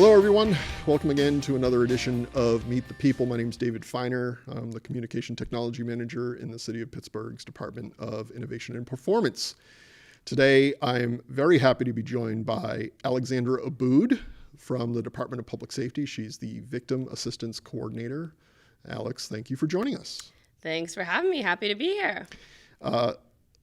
Hello, everyone. Welcome again to another edition of Meet the People. My name is David Feiner. I'm the Communication Technology Manager in the City of Pittsburgh's Department of Innovation and Performance. Today, I'm very happy to be joined by Alexandra Abboud from the Department of Public Safety. She's the Victim Assistance Coordinator. Alex, thank you for joining us. Thanks for having me. Happy to be here.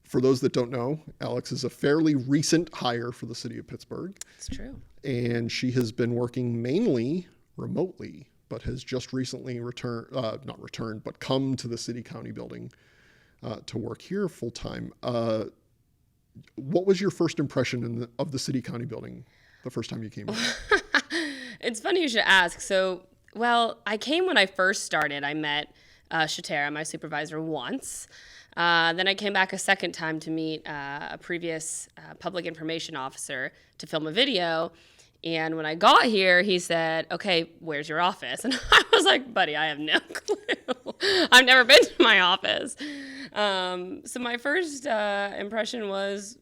For those that don't know, Alex is a fairly recent hire for the City of Pittsburgh. It's true. And she has been working mainly remotely, but has just recently come to the city-county building to work here full-time. What was your first impression of the city-county building the first time you came in? It's funny you should ask. I came when I first started. I met Shatera, my supervisor, once. Then I came back a second time to meet a previous public information officer to film a video. And when I got here, he said, "Okay, where's your office?" And I was like, "Buddy, I have no clue. I've never been to my office." So my first impression was,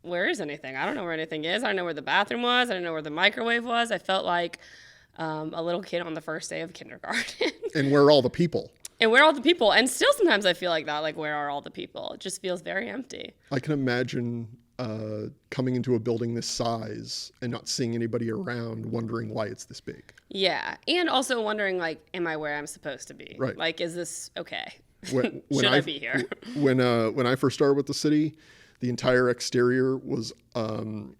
where is anything? I don't know where anything is. I don't know where the bathroom was. I don't know where the microwave was. I felt like a little kid on the first day of kindergarten. And where are all the people? And where are all the people? And still sometimes I feel like that, like, where are all the people? It just feels very empty. I can imagine coming into a building this size and not seeing anybody around, wondering why it's this big. Yeah. And also wondering, like, am I where I'm supposed to be? Right. Like, is this okay? When Should I be here? When I first started with the city, the entire exterior was having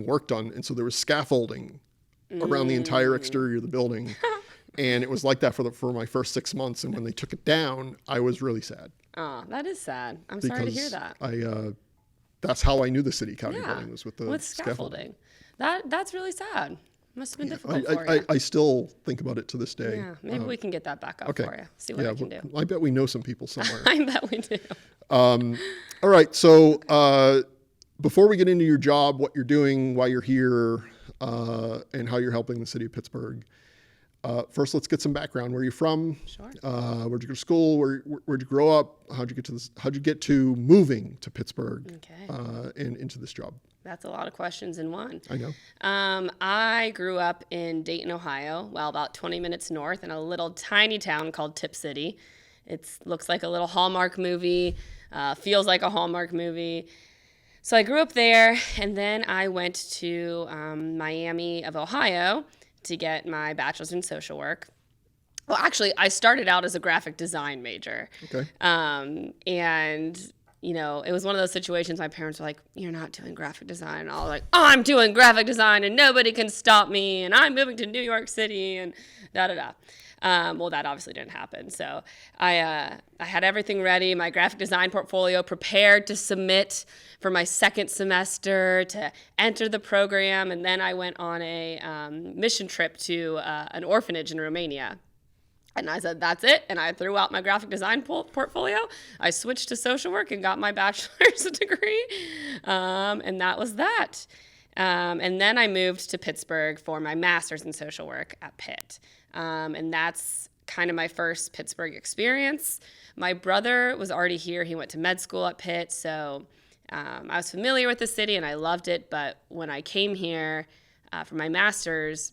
work done. And so there was scaffolding around the entire exterior of the building. And it was like that for my first 6 months. And when they took it down, I was really sad. Oh, that is sad. I'm sorry to hear that. That's how I knew the city-county building was with the scaffolding. That's really sad. Must have been difficult for you. I still think about it to this day. Yeah, maybe we can get that back up for you. See what I can do. I bet we know some people somewhere. I bet we do. All right. So before we get into your job, what you're doing, why you're here, and how you're helping the city of Pittsburgh, first, let's get some background. Where are you from? Sure. Where'd you go to school? Where'd you grow up? How'd you get to moving to Pittsburgh? And into this job? That's a lot of questions in one. I know. I grew up in Dayton, Ohio, about 20 minutes north in a little tiny town called Tip City. It looks like a little Hallmark movie, feels like a Hallmark movie. So I grew up there, and then I went to Miami of Ohio to get my bachelor's in social work. Well, actually, I started out as a graphic design major. Okay. And, it was one of those situations my parents were like, "You're not doing graphic design." And I was like, "Oh, I'm doing graphic design and nobody can stop me. And I'm moving to New York City and da-da-da." Well, that obviously didn't happen. So I had everything ready, my graphic design portfolio prepared to submit for my second semester to enter the program. And then I went on a mission trip to an orphanage in Romania. And I said, that's it. And I threw out my graphic design portfolio. I switched to social work and got my bachelor's degree. And that was that. And then I moved to Pittsburgh for my master's in social work at Pitt. And that's kind of my first Pittsburgh experience. My brother was already here. He went to med school at Pitt. So I was familiar with the city and I loved it. But when I came here for my master's,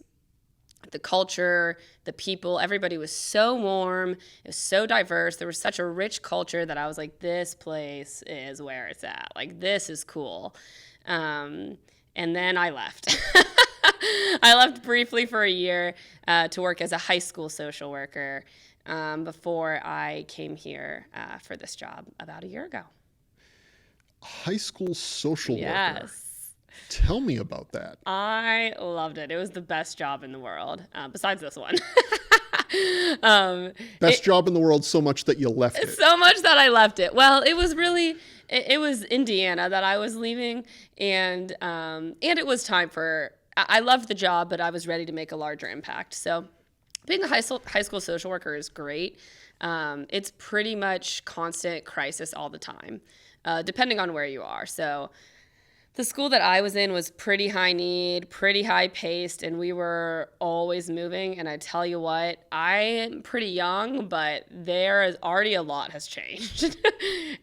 the culture, the people, everybody was so warm. It was so diverse. There was such a rich culture that I was like, this place is where it's at. Like, this is cool. And then I left. I left briefly for a year to work as a high school social worker before I came here for this job about a year ago. High school social worker. Yes. Tell me about that. I loved it. It was the best job in the world, besides this one. Best job in the world so much that you left it. So much that I left it. Well, it was really, it was Indiana that I was leaving, and it was time for, I loved the job, but I was ready to make a larger impact. So being a high school social worker is great. It's pretty much constant crisis all the time, depending on where you are. So the school that I was in was pretty high need, pretty high paced, and we were always moving. And I tell you what, I am pretty young, but there is already a lot has changed.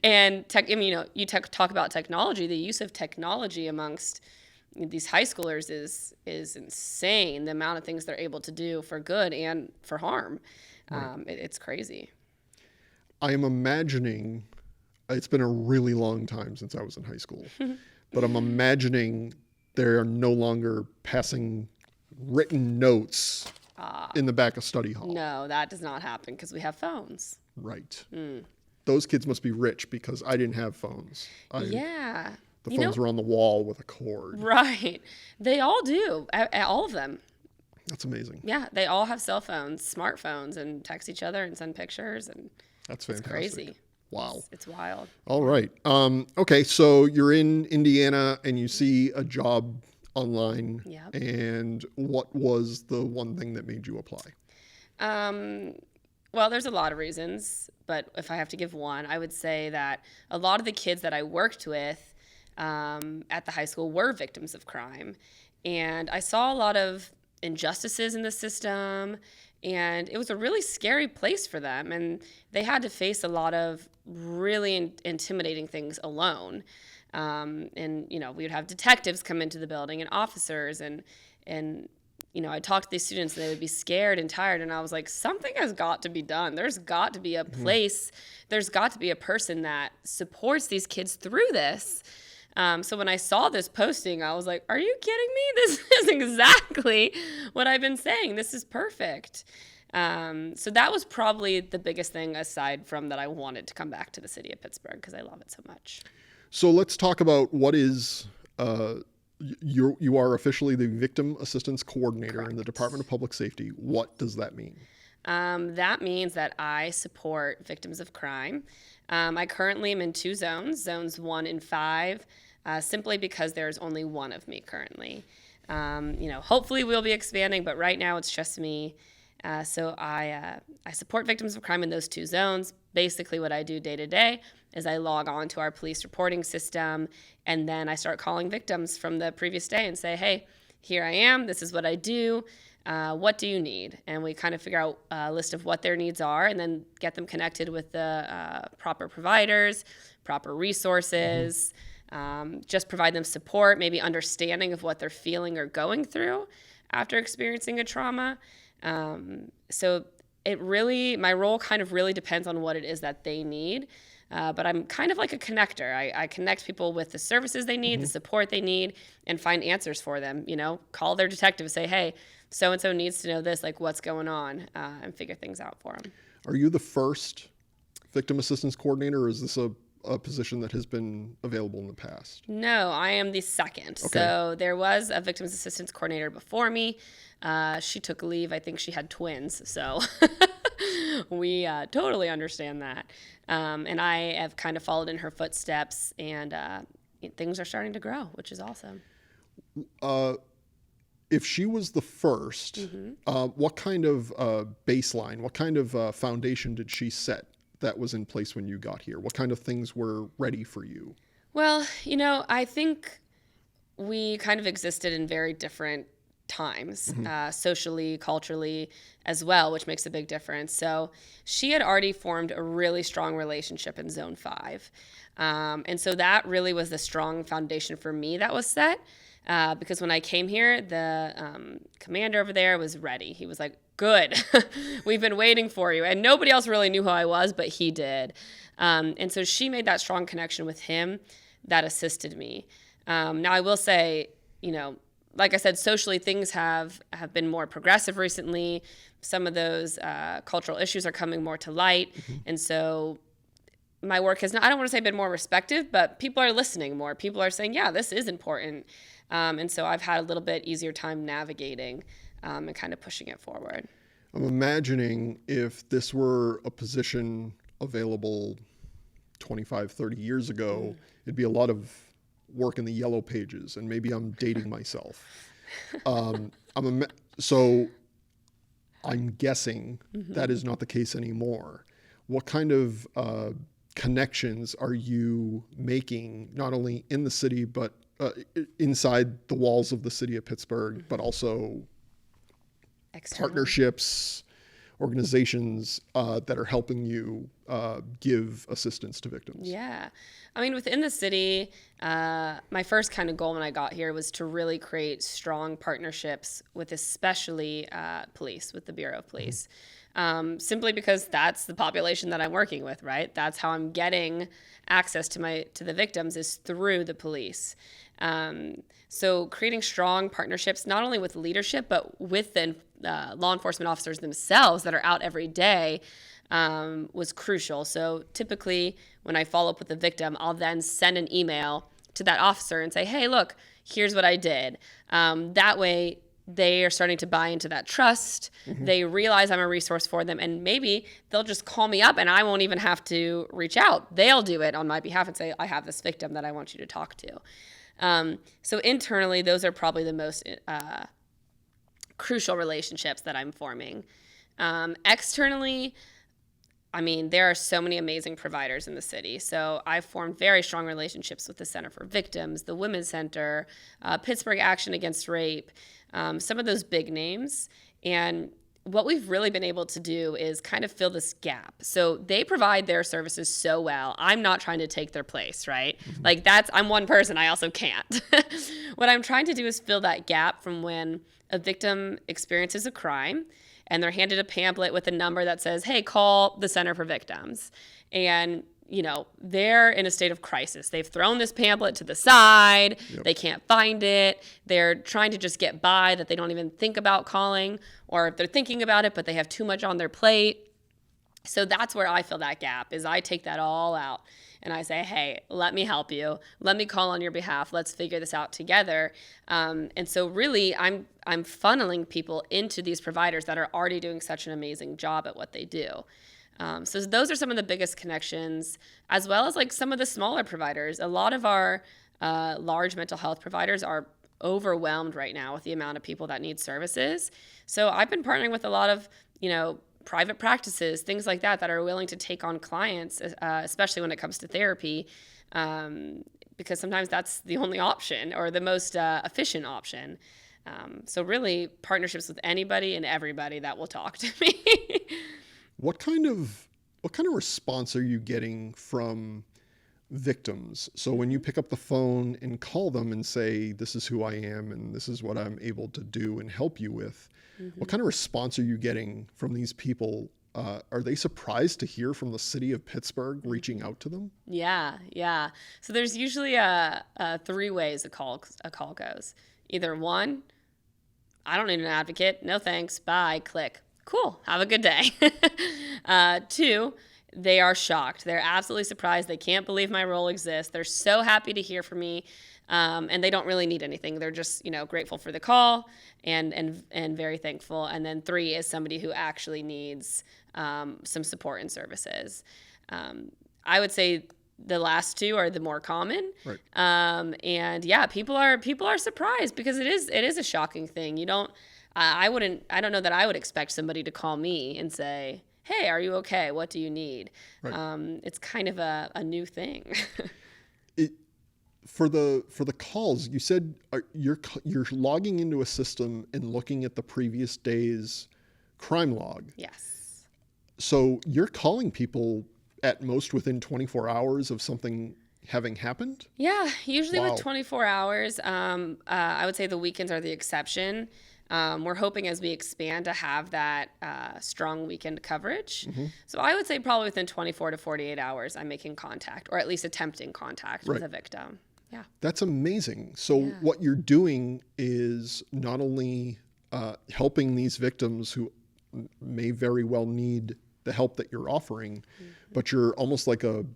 And talk about technology, the use of technology amongst these high schoolers is insane. The amount of things they're able to do for good and for harm. It's crazy. I am imagining, it's been a really long time since I was in high school, but I'm imagining they're no longer passing written notes in the back of study hall. No, that does not happen because we have phones. Right. Those kids must be rich because I didn't have phones. Yeah. The phones were on the wall with a cord. Right. They all do. All of them. That's amazing. Yeah. They all have cell phones, smartphones, and text each other and send pictures. And that's fantastic. It's crazy. Wow. It's wild. All right. Okay. So you're in Indiana and you see a job online. Yep. And what was the one thing that made you apply? Well, there's a lot of reasons, but if I have to give one, I would say that a lot of the kids that I worked with at the high school were victims of crime. And I saw a lot of injustices in the system, and it was a really scary place for them. And they had to face a lot of really intimidating things alone. And, you know, we would have detectives come into the building and officers and you know, I talked to these students and they would be scared and tired. And I was like, something has got to be done. There's got to be a place. There's got to be a person that supports these kids through this. So when I saw this posting, I was like, are you kidding me? This is exactly what I've been saying. This is perfect. So that was probably the biggest thing aside from that I wanted to come back to the city of Pittsburgh because I love it so much. So let's talk about what is... You are officially the Victim Assistance Coordinator in the Department of Public Safety. What does that mean? That means that I support victims of crime. I currently am in 2 zones, zones 1 and 5, simply because there's only one of me currently. You know, hopefully we'll be expanding, but right now it's just me. So I support victims of crime in those 2 zones. Basically what I do day to day is I log on to our police reporting system, and then I start calling victims from the previous day and say, hey, here I am. This is what I do. What do you need? And we kind of figure out a list of what their needs are and then get them connected with the proper providers, proper resources, just provide them support, maybe understanding of what they're feeling or going through after experiencing a trauma. So my role kind of really depends on what it is that they need. But I'm kind of like a connector. I connect people with the services they need, the support they need, and find answers for them. You know, call their detective, say, hey, so-and-so needs to know this, like what's going on, and figure things out for them. Are you the first Victim Assistance Coordinator, or is this a position that has been available in the past? No, I am the second. Okay. So there was a Victims Assistance Coordinator before me. She took leave. I think she had twins. So we totally understand that. And I have kind of followed in her footsteps, and things are starting to grow, which is awesome. If she was the first, what kind of baseline, what kind of foundation did she set that was in place when you got here? What kind of things were ready for you? Well, you know, I think we kind of existed in very different times, socially, culturally as well, which makes a big difference. So she had already formed a really strong relationship in Zone 5. And so that really was the strong foundation for me that was set. Because when I came here, the commander over there was ready. He was like, good, we've been waiting for you. And nobody else really knew who I was, but he did. And so she made that strong connection with him that assisted me. Now, I will say, you know, like I said, socially, things have been more progressive recently. Some of those cultural issues are coming more to light. And so my work has not, I don't want to say been more respected, but people are listening more. People are saying, yeah, this is important. And so I've had a little bit easier time navigating and kind of pushing it forward. I'm imagining if this were a position available 25, 30 years ago, it'd be a lot of work in the yellow pages, and maybe I'm dating myself. So I'm guessing that is not the case anymore. What kind of connections are you making, not only in the city, but inside the walls of the city of Pittsburgh, but also external partnerships organizations that are helping you give assistance to victims? Yeah. I mean, within the city, my first kind of goal when I got here was to really create strong partnerships with especially police, with the Bureau of Police. Simply because that's the population that I'm working with, right? That's how I'm getting access to the victims, is through the police. So creating strong partnerships, not only with leadership, but with the law enforcement officers themselves that are out every day, was crucial. So typically when I follow up with the victim, I'll then send an email to that officer and say, hey, look, here's what I did. That way they are starting to buy into that trust. They realize I'm a resource for them, and maybe they'll just call me up and I won't even have to reach out. They'll do it on my behalf and say, I have this victim that I want you to talk to. So internally, those are probably the most crucial relationships that I'm forming. Externally, I mean, there are so many amazing providers in the city. So I've formed very strong relationships with the Center for Victims, the Women's Center, Pittsburgh Action Against Rape, some of those big names. And what we've really been able to do is kind of fill this gap. So they provide their services so well. I'm not trying to take their place, right? Like I'm one person, I also can't. What I'm trying to do is fill that gap from when a victim experiences a crime and they're handed a pamphlet with a number that says, hey, call the Center for Victims. And, you know, they're in a state of crisis. They've thrown this pamphlet to the side. Yep. They can't find it. They're trying to just get by, that they don't even think about calling, or if they're thinking about it, but they have too much on their plate. So that's where I fill that gap, is I take that all out and I say, hey, let me help you. Let me call on your behalf. Let's figure this out together. And so really I'm funneling people into these providers that are already doing such an amazing job at what they do. So those are some of the biggest connections, as well as like some of the smaller providers. A lot of our large mental health providers are overwhelmed right now with the amount of people that need services. So I've been partnering with a lot of, you know, private practices, things like that are willing to take on clients, especially when it comes to therapy, because sometimes that's the only option, or the most efficient option. So really partnerships with anybody and everybody that will talk to me. What kind of response are you getting from victims? So when you pick up the phone and call them and say, this is who I am and this is what I'm able to do and help you with, what kind of response are you getting from these people? Are they surprised to hear from the city of Pittsburgh reaching out to them? Yeah. So there's usually three ways a call goes. Either one, I don't need an advocate. No thanks. Bye. Click. Cool. Have a good day. Two, they are shocked. They're absolutely surprised. They can't believe my role exists. They're so happy to hear from me. And they don't really need anything. They're just, you know, grateful for the call and very thankful. And then three is somebody who actually needs some support and services. I would say the last two are the more common. Right. And yeah, people are surprised, because it is a shocking thing. You don't, I don't know that I would expect somebody to call me and say, hey, are you okay? What do you need? Right. It's kind of a new thing. For the calls, you said you're logging into a system and looking at the previous day's crime log. Yes. So you're calling people at most within 24 hours of something having happened? Yeah, usually Wow. with 24 hours. I would say the weekends are the exception. We're hoping as we expand to have that strong weekend coverage. So I would say probably within 24 to 48 hours, I'm making contact, or at least attempting contact with a victim. Yeah. That's amazing. So what you're doing is not only helping these victims who may very well need the help that you're offering, but you're almost like an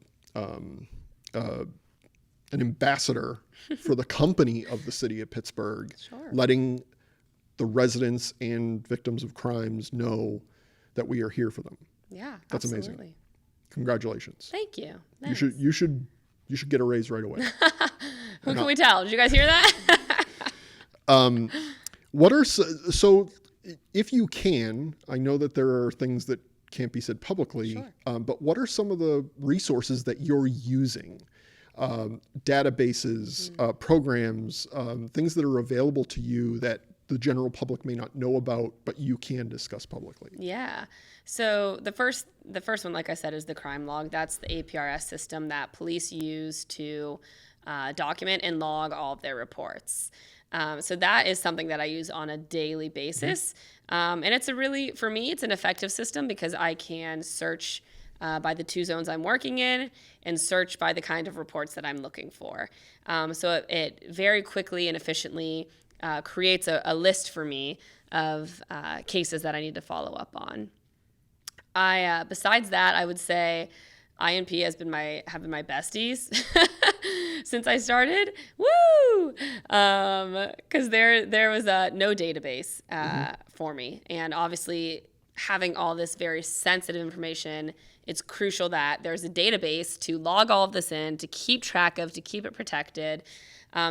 ambassador for the company of the city of Pittsburgh, letting the residents and victims of crimes know that we are here for them. Yeah, that's absolutely. Amazing. Congratulations. Thank you. Thanks. You should get a raise right away. Who can we tell? Did you guys hear that? So if you can, I know that there are things that can't be said publicly, but what are some of the resources that you're using? Databases, programs, things that are available to you that the general public may not know about, but you can discuss publicly? Yeah. So the first one, like I said, is the crime log. That's the APRS system that police use to document and log all of their reports. So that is something that I use on a daily basis. And it's for me, it's an effective system because I can search by the 2 zones I'm working in and search by the kind of reports that I'm looking for. So it very quickly and efficiently creates a list for me of cases that I need to follow up on. Besides that, I would say INP have been my besties since I started. Woo! Because there was no database for me, and obviously having all this very sensitive information, it's crucial that there's a database to log all of this in, to keep track of, to keep it protected.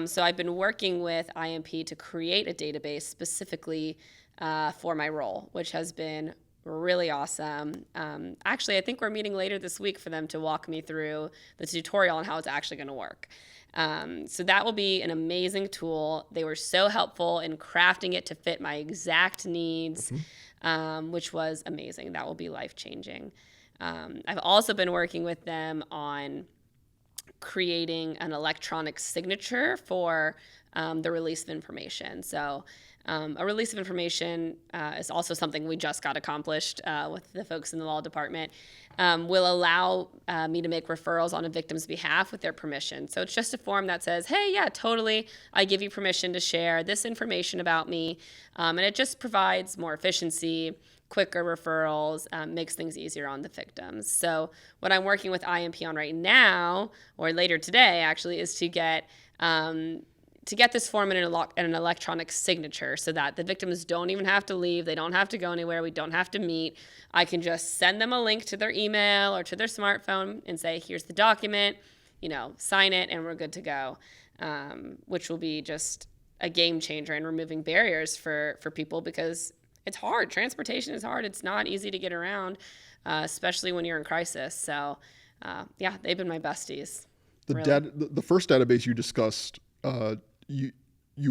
So I've been working with IMP to create a database specifically for my role, which has been really awesome. Actually, I think we're meeting later this week for them to walk me through the tutorial on how it's actually going to work. So that will be an amazing tool. They were so helpful in crafting it to fit my exact needs, which was amazing. That will be life-changing. I've also been working with them on creating an electronic signature for the release of information. So a release of information is also something we just got accomplished with the folks in the law department, will allow me to make referrals on a victim's behalf with their permission. So it's just a form that says, hey, yeah, totally, I give you permission to share this information about me. And it just provides more efficiency, quicker referrals, makes things easier on the victims. So what I'm working with IMP on right now, or later today actually, is to get this form in an electronic signature so that the victims don't even have to leave. They don't have to go anywhere. We don't have to meet. I can just send them a link to their email or to their smartphone and say, here's the document, sign it, and we're good to go, which will be just a game changer in removing barriers for people, because it's hard. Transportation is hard. It's not easy to get around, especially when you're in crisis. So, yeah, they've been my besties. The first database you discussed, you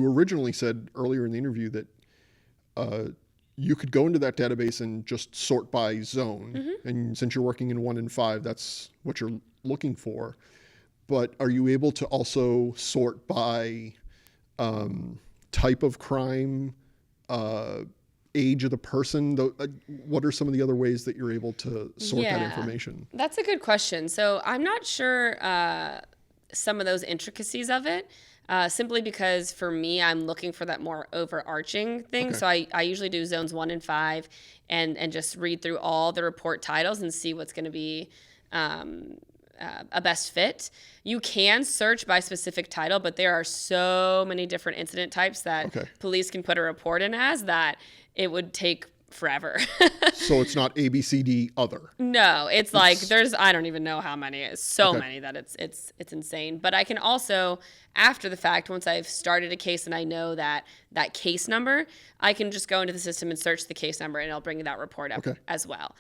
originally said earlier in the interview that you could go into that database and just sort by zone. And since you're working in 1 and 5, that's what you're looking for. But are you able to also sort by type of crime, age of the person? What are some of the other ways that you're able to sort that information? That's a good question. So I'm not sure some of those intricacies of it, simply because for me, I'm looking for that more overarching thing. Okay. So I usually do zones 1 and 5 and just read through all the report titles and see what's going to be a best fit. You can search by specific title, but there are so many different incident types that police can put a report in as that it would take forever. So it's not A, B, C, D, other. No, it's like I don't even know how many. It's so many that it's insane. But I can also, after the fact, once I've started a case and I know that case number, I can just go into the system and search the case number, and it'll bring that report up as well.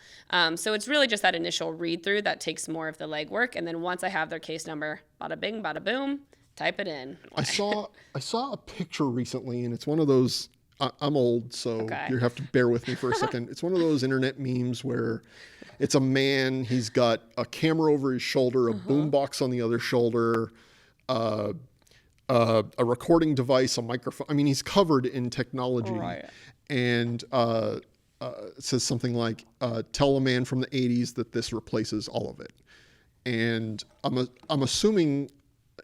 So it's really just that initial read through that takes more of the legwork, and then once I have their case number, bada bing, bada boom, type it in. I saw a picture recently, and it's one of those. I'm old, so you have to bear with me for a second. It's one of those internet memes where it's a man, he's got a camera over his shoulder, a boombox on the other shoulder, a recording device, a microphone. I mean, he's covered in technology. Right. And it says something like, tell a man from the 80s that this replaces all of it. And I'm assuming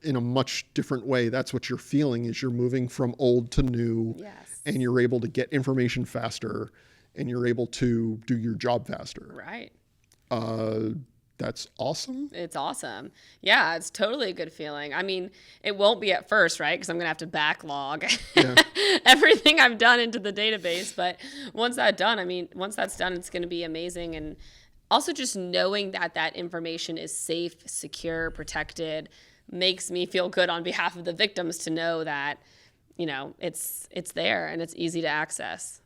in a much different way, that's what you're feeling, is you're moving from old to new. Yes. And you're able to get information faster, and you're able to do your job faster. Right. That's awesome. It's awesome. Yeah, it's totally a good feeling. I mean, it won't be at first, right? Because I'm going to have to backlog everything I've done into the database. But once that's done, it's going to be amazing. And also just knowing that information is safe, secure, protected makes me feel good on behalf of the victims to know that it's there and it's easy to access.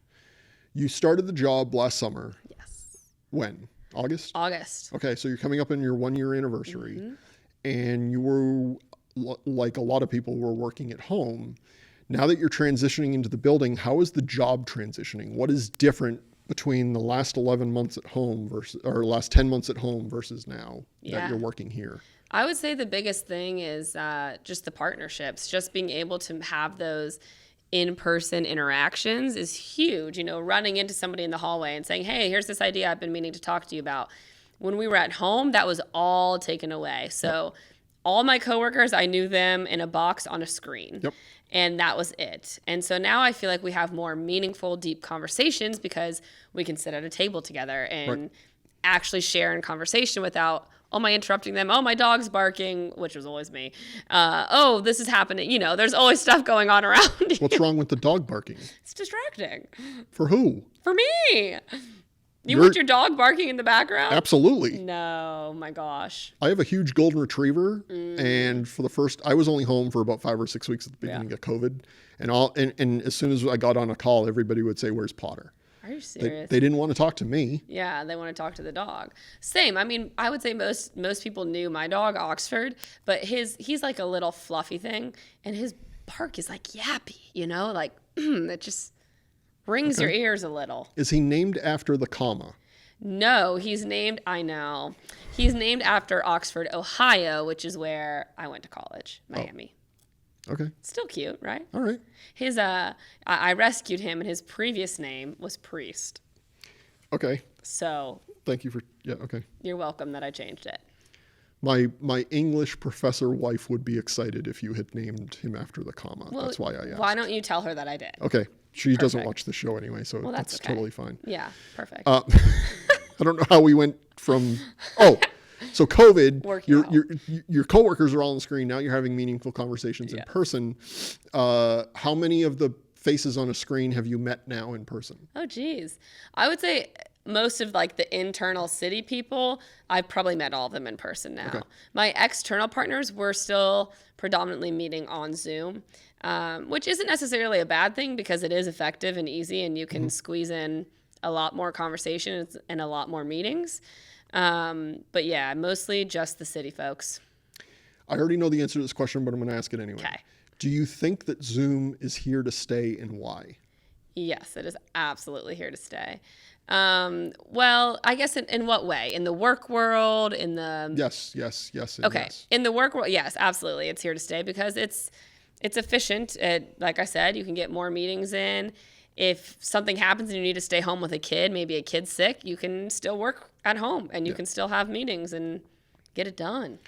You started the job last summer. Yes. When? August? August. Okay, so you're coming up on your 1-year anniversary, and you were, like a lot of people, were working at home. Now that you're transitioning into the building, how is the job transitioning? What is different between the last 11 months at home last 10 months at home versus now that you're working here? I would say the biggest thing is just the partnerships, just being able to have those in-person interactions is huge. Running into somebody in the hallway and saying, hey, here's this idea I've been meaning to talk to you about. When we were at home, that was all taken away. So all my coworkers, I knew them in a box on a screen. Yep. And that was it. And so now I feel like we have more meaningful, deep conversations because we can sit at a table together and actually share in conversation without, oh, am I interrupting them? Oh, my dog's barking, which was always me. Oh, this is happening. There's always stuff going on around you. What's wrong with the dog barking? It's distracting. For who? For me. You want your dog barking in the background? Absolutely. No, my gosh. I have a huge golden retriever, and I was only home for about 5 or 6 weeks at the beginning of COVID, and as soon as I got on a call, everybody would say, "Where's Potter?" Are you serious? They didn't want to talk to me. Yeah, they want to talk to the dog. Same. I mean, I would say most people knew my dog, Oxford, but he's like a little fluffy thing, and his bark is like yappy, like it just rings your ears a little. Is he named after the comma? No, he's named after Oxford, Ohio, which is where I went to college, Miami. Okay. Still cute, right? All right. I rescued him, and his previous name was Priest. Okay. So. Thank you okay. You're welcome that I changed it. My English professor wife would be excited if you had named him after the comma. Well, that's why I asked. Why don't you tell her that I did? Okay. She doesn't watch the show anyway, so that's okay. totally fine. Yeah, perfect. I don't know how we went from so COVID. Your coworkers are all on the screen now. You're having meaningful conversations in person. How many of the faces on a screen have you met now in person? Oh, geez, I would say most of like the internal city people, I've probably met all of them in person now. Okay. My external partners, we're still predominantly meeting on Zoom, which isn't necessarily a bad thing because it is effective and easy, and you can squeeze in a lot more conversations and a lot more meetings. But yeah, mostly just the city folks. I already know the answer to this question, but I'm going to ask it anyway. Okay. Do you think that Zoom is here to stay, and why? Yes, it is absolutely here to stay. Well, I guess in what way? In the work world, in the... Yes. Okay. Yes. In the work world, yes, absolutely. It's here to stay because it's efficient. Like I said, you can get more meetings in. If something happens and you need to stay home with a kid, maybe a kid's sick, you can still work at home and you can still have meetings and get it done.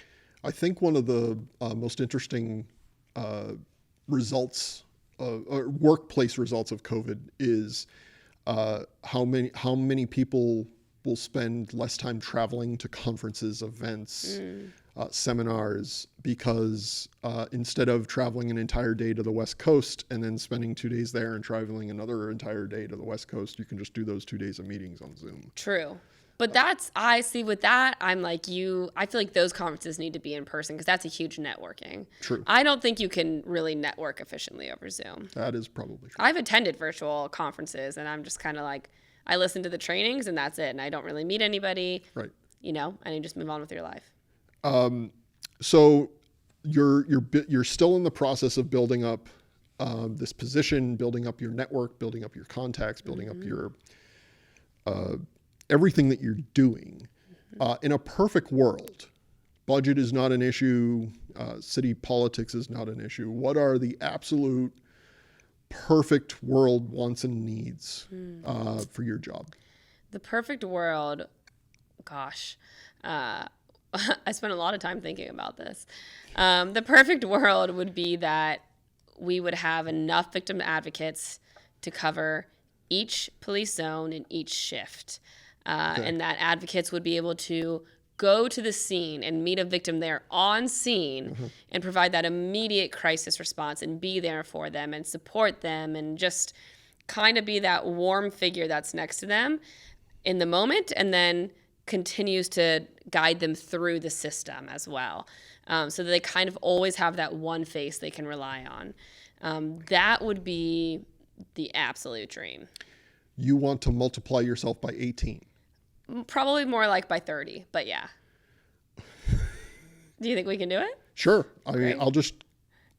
I think one of the most interesting results, or workplace results of COVID is how many people will spend less time traveling to conferences, events, seminars, because instead of traveling an entire day to the West Coast and then spending 2 days there and traveling another entire day to the West Coast, you can just do those 2 days of meetings on Zoom. True. But I see with that, I'm like I feel like those conferences need to be in person because that's a huge networking. True. I don't think you can really network efficiently over Zoom. That is probably true. I've attended virtual conferences and I'm just kind of like, I listen to the trainings and that's it. And I don't really meet anybody. Right. And you just move on with your life. So you're still in the process of building up this position, building up your network, building up your contacts, building up your everything that you're doing. In a perfect world, budget is not an issue. City politics is not an issue. What are the absolute perfect world wants and needs for your job? The perfect world, gosh, I spent a lot of time thinking about this. The perfect world would be that we would have enough victim advocates to cover each police zone in each shift. And that advocates would be able to go to the scene and meet a victim there on scene and provide that immediate crisis response and be there for them and support them and just kind of be that warm figure that's next to them in the moment and then continues to guide them through the system as well. So that they kind of always have that one face they can rely on. That would be the absolute dream. You want to multiply yourself by 18. Probably more like by 30, but yeah. Do you think we can do it? Sure. I mean, I'll just...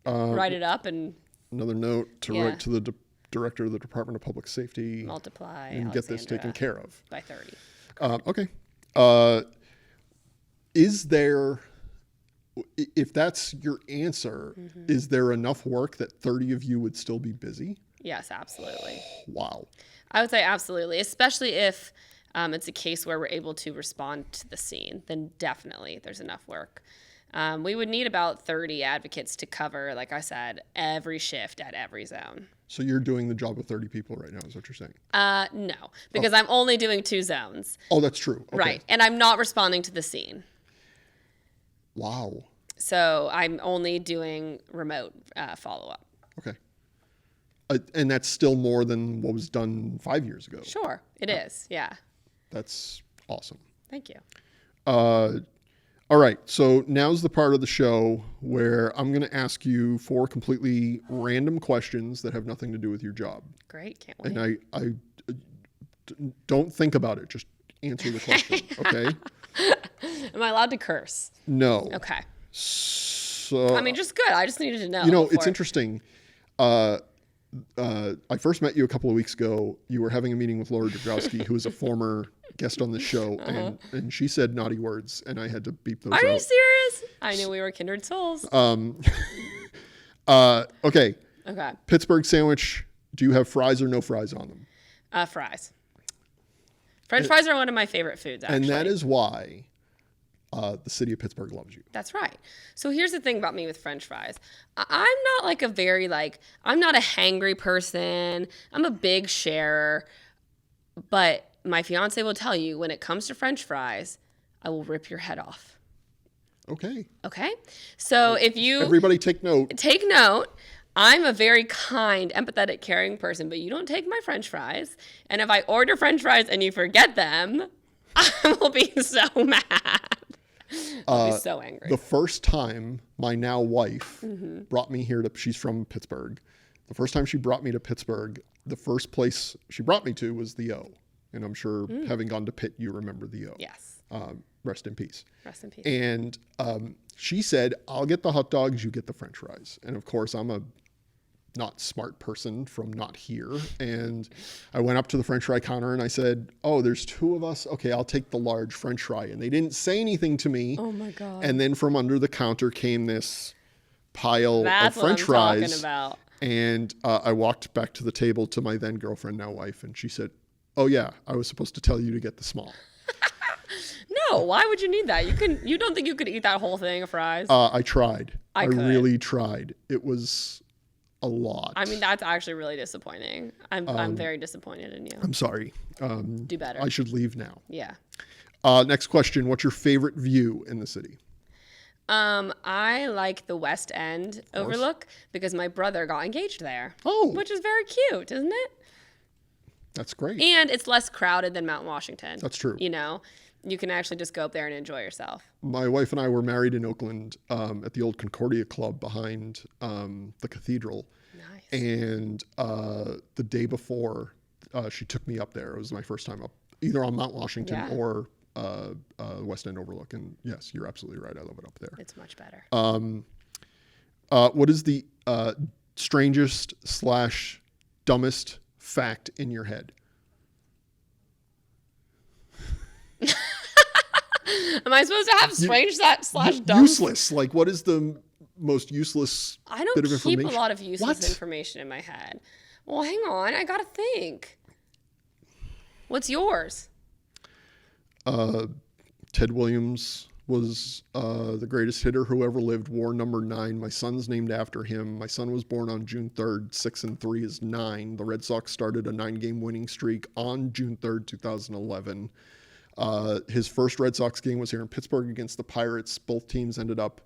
write it up and... another note to Yeah. write to the director of the Department of Public Safety Multiply and get this taken Alexandra care of. by 30. Okay. Is there, if that's your answer, is there enough work that 30 of you would still be busy? Yes, absolutely. Wow. I would say absolutely, especially if it's a case where we're able to respond to the scene, then definitely there's enough work. We would need about 30 advocates to cover, like I said, every shift at every zone. So you're doing the job of 30 people right now, is what you're saying? No, because I'm only doing 2 zones. Oh, that's true. Okay. Right. And I'm not responding to the scene. Wow. So I'm only doing remote follow-up. Okay. And that's still more than what was done 5 years ago. Sure, it is. Yeah. That's awesome. Thank you. All right. So now's the part of the show where I'm going to ask you 4 completely random questions that have nothing to do with your job. Great. Can't wait. And I don't think about it. Just answer the question. Okay. Am I allowed to curse? No. Okay. So I mean, just good. I just needed to know. you know, it's before- interesting. I first met you a couple of weeks ago. You were having a meeting with Laura Dragowski, who is a former guest on the show, and she said naughty words, and I had to beep those Are out. you serious? I knew we were kindred souls. Okay. Okay. Pittsburgh sandwich. Do you have fries or no fries on them? Fries. French fries are one of my favorite foods, actually. And that is why the city of Pittsburgh loves you. That's right. So here's the thing about me with French fries. I'm not like I'm not a hangry person. I'm a big sharer. But my fiance will tell you when it comes to French fries, I will rip your head off. Okay. Okay? So if you Everybody take note. take note, I'm a very kind, empathetic, caring person, but you don't take my French fries. And if I order French fries and you forget them, I will be so mad. I'll be so angry. The first time my now wife brought me here she's from Pittsburgh. The first time she brought me to Pittsburgh, the first place she brought me to was the O. And I'm sure having gone to Pitt, you remember the O. Yes. Rest in peace. Rest in peace. And she said, I'll get the hot dogs, you get the French fries. And of course, I'm a not smart person from not here. And I went up to the French fry counter and I said, oh, there's 2 of us. Okay, I'll take the large French fry. And they didn't say anything to me. Oh my God. And then from under the counter came this pile That's of French what I'm fries. talking about. And I walked back to the table to my then girlfriend, now wife, and she said, oh yeah, I was supposed to tell you to get the small. No, why would you need that? You don't think you could eat that whole thing of fries? I tried. I could. really tried. It was a lot. I mean, that's actually really disappointing. I'm very disappointed in you. I'm sorry. Do better. I should leave now. Yeah. Next question. What's your favorite view in the city? I like the West End overlook because my brother got engaged there. Oh. Which is very cute, isn't it? That's great. And it's less crowded than Mount Washington. That's true. You know, you can actually just go up there and enjoy yourself. My wife and I were married in Oakland at the old Concordia Club behind the cathedral. Nice. And the day before, she took me up there. It was my first time up, either on Mount Washington Yeah. or West End Overlook. And yes, you're absolutely right. I love it up there. It's much better. What is the strangest / dumbest fact in your head? Am I supposed to have strange that / dumb? Useless. Like, what is the most useless I bit don't of keep information? a lot of useless What? information in my head. Well, hang on. I got to think. What's yours? Ted Williams was the greatest hitter who ever lived, wore number 9. My son's named after him. My son was born on June 3rd. 6 and 3 is 9. The Red Sox started a 9-game winning streak on June 3rd, 2011. His first Red Sox game was here in Pittsburgh against the Pirates. Both teams ended up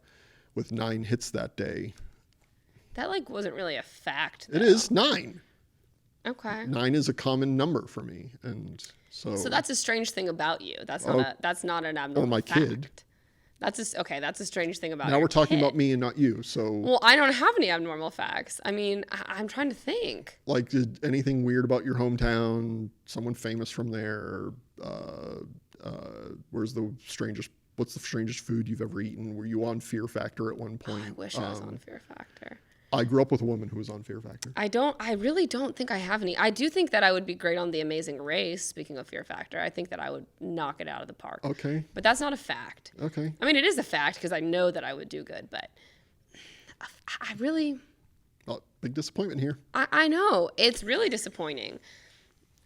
with 9 hits that day. That wasn't really a fact. It though. is 9. Okay. 9 is a common number for me, and so that's a strange thing about you. That's not an abnormal my fact. kid. That's a strange thing about now your we're talking kid. about me and not you. So Well, I don't have any abnormal facts. I mean, I'm trying to think. like, did anything weird about your hometown? Someone famous from there? What's the strangest food you've ever eaten? Were you on Fear Factor at one point? I wish I was on Fear Factor. I grew up with a woman who was on Fear Factor. I really don't think I have any. I do think that I would be great on The Amazing Race, speaking of Fear Factor. I think that I would knock it out of the park. Okay. But that's not a fact. Okay. I mean, it is a fact because I know that I would do good, but I really... Well, big disappointment here. I know. It's really disappointing.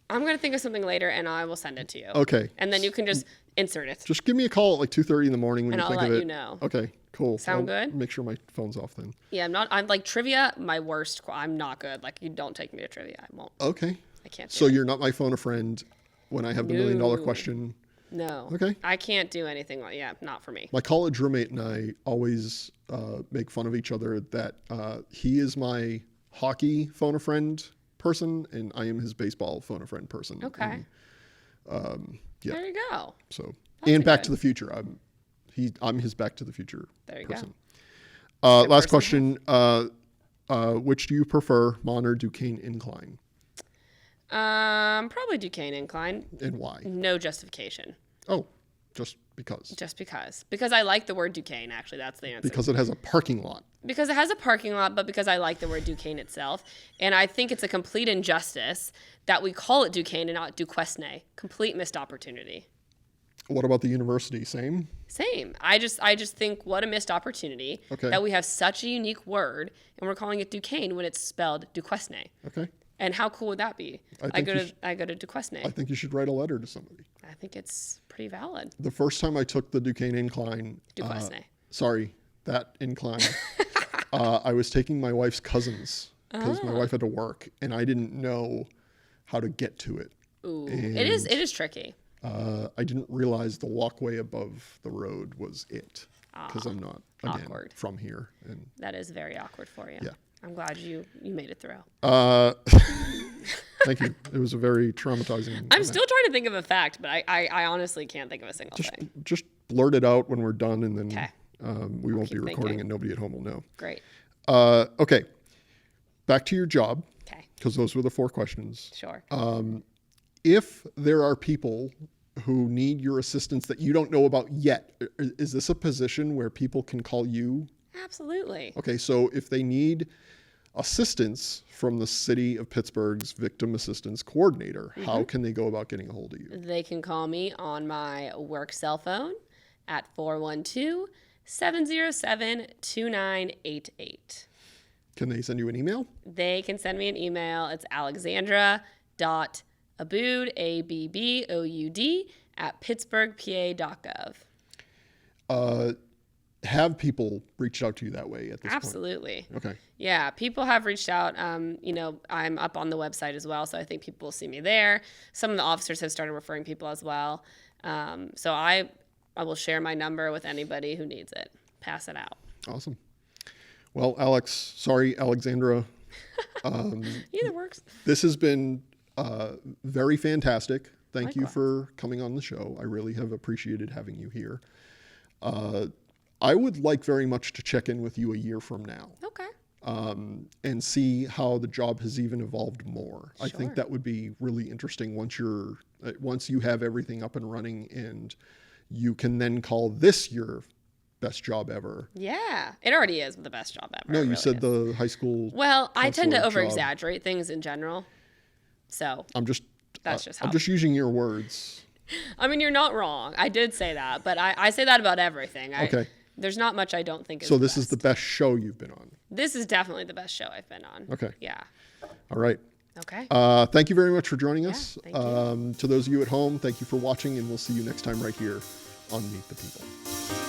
I'm going to think of something later and I will send it to you. Okay. And then you can just insert it. Just give me a call at like 2:30 in the morning when And you I'll think of let it. you know. Okay, cool. Sound good? Make sure my phone's off then. Yeah, I'm like trivia, my worst. I'm not good. Like, you don't take me to trivia. I won't. Okay. I can't do So it. you're not my phone a friend when I have the $1 million question. No. Okay. I can't do anything like, yeah, not for me. My college roommate and I always make fun of each other that he is my hockey phone a friend person and I am his baseball phone a friend person. Okay. And, yeah. There you go. So, That's and Back good. to the Future. I'm his Back to the Future There you person. go. Last question. Which do you prefer, Mon or Duquesne Incline? Probably Duquesne Incline. And why? No justification. Oh, just because. Just because. Because I like the word Duquesne, actually. That's the answer. Because it has a parking lot. Because it has a parking lot, but because I like the word Duquesne itself. And I think it's a complete injustice that we call it Duquesne and not Duquesne. Complete missed opportunity. What about the university? Same? Same. I just think what a missed opportunity Okay. that we have such a unique word and we're calling it Duquesne when it's spelled Duquesne. Okay. And how cool would that be? I go to Duquesne. I think you should write a letter to somebody. I think it's pretty valid. The first time I took the Duquesne Incline. Duquesne. Sorry, that incline. I was taking my wife's cousins because my wife had to work and I didn't know how to get to it. Ooh, And, it is tricky. I didn't realize the walkway above the road was it because I'm not, again, awkward. from here. And That is very awkward for you. Yeah. I'm glad you made it through. Thank you. It was a very traumatizing. I'm event. still trying to think of a fact, but I honestly can't think of a single thing. Just blurt it out when we're done, and then Okay. we won't be keep recording, thinking. and nobody at home will know. Great. Okay, back to your job, Okay. because those were the 4 questions. Sure. If there are people who need your assistance that you don't know about yet, is this a position where people can call you? Absolutely. Okay, so if they need assistance from the City of Pittsburgh's Victim Assistance Coordinator, how can they go about getting a hold of you? They can call me on my work cell phone at 412-707-2988. Can they send you an email? They can send me an email. It's alexandra.abboud, ABBOUD, at pittsburghpa.gov. Have people reached out to you that way at this Absolutely. point? Okay. Yeah, people have reached out. I'm up on the website as well, so I think people will see me there. Some of the officers have started referring people as well. So I will share my number with anybody who needs it. Pass it out. Awesome. Well, Alexandra, Either works. this has been very fantastic. Thank you Likewise. for coming on the show. I really have appreciated having you here. I would like very much to check in with you a year from now. Okay. And see how the job has even evolved more. I think Sure. that would be really interesting once you have everything up and running and you can then call this your best job ever. Yeah, it already is the best job ever. No, It you really said is. the high school. Well, I tend to counselor over job. exaggerate things in general. So I'm just how- I'm just using your words. I mean, you're not wrong. I did say that, but I say that about everything. Okay. There's not much I don't think is So the this is the best. best show you've been on. This is definitely the best show I've been on. Okay. Yeah. All right. Okay. Thank you very much for joining us. thank you. To those of you at home, thank you for watching, and we'll see you next time right here on Meet the People.